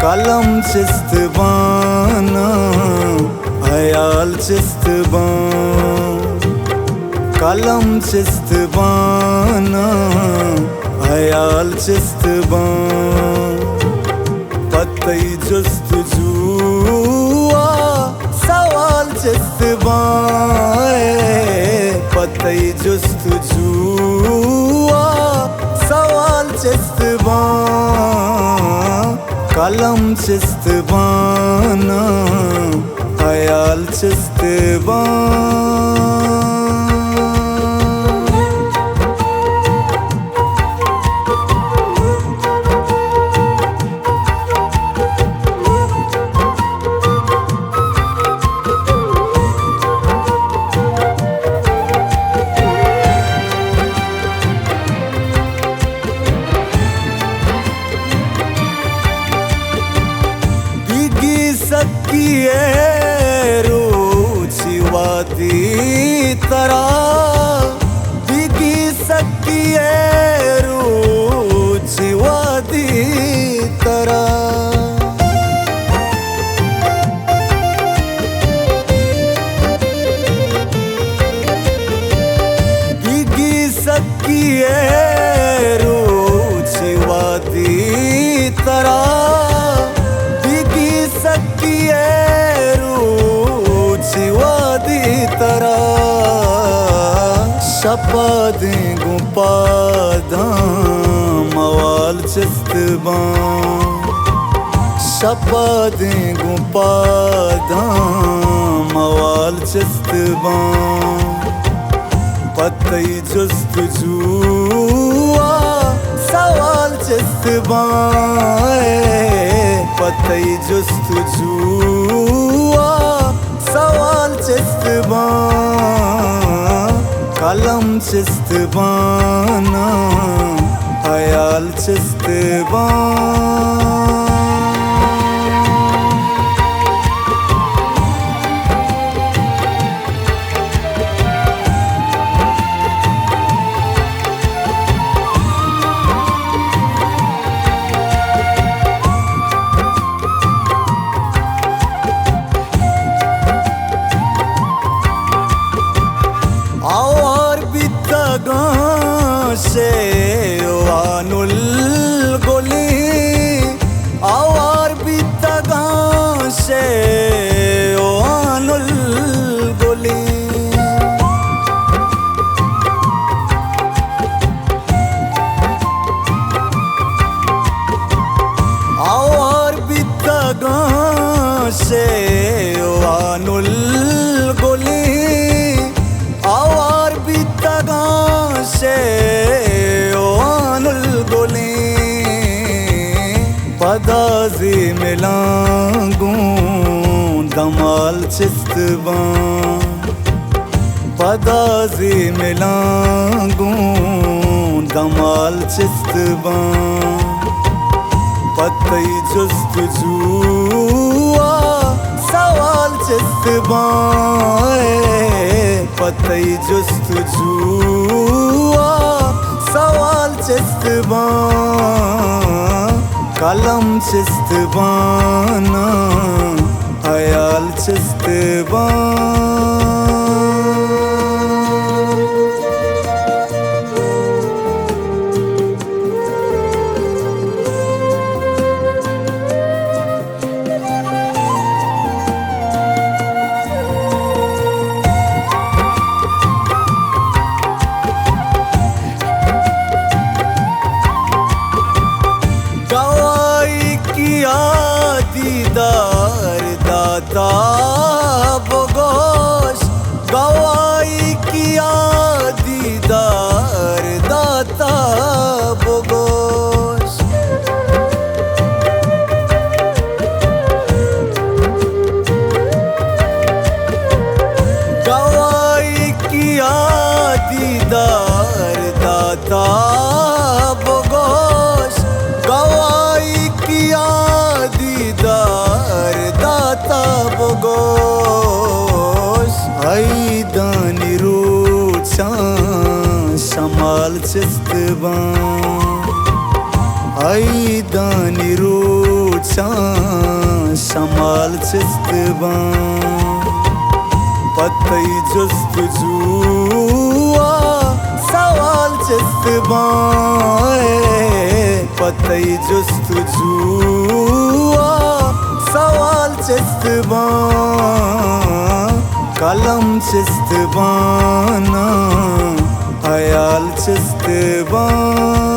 Kalam çistibana, hayal çistiban. Kalam çistibana, hayal çistiban. Patay justujuwa, sawal çistiban. Patay justujuwa, sawal çistiban. Kalam çistiban, hayal çistiban. रुचिवादी तरह बिगी सकी रुचिवादी तरह बिगी सकी रुचिवादी तरह शपदी गुपादाम मवाल चिस्तबान शपदी गुपादाम मवाल चिस्तबान पतई जुस्तजुआ सवाल चिस्तबान पतई जुस्तजुआ सवाल चिस्तबान Kalam çistiban, hayal çistiban. से वानुल गोली आवार भी तगा से वानुल गोली आवार भी तगा से वानुल गोली आवार भी तगा से पदाजी मिलांगू दमाल चिस्तबान पदाजी मिलांगू दमाल चिस्तबान पतई जुस्तजुआ सवाल चिस्तबान पतई जुस्तजुआ सवाल चिस्तबान Kalam çistiban, hayal çistiban. दीदार दाता बगोश गवाई किया दीदार दाता बगोश gosh haydan ruçan şamal çistiban haydan ruçan şamal çistiban patay justujuwa sawal çistiban patay justujuwa sawal çistiban kalam çistiban hayal çistiban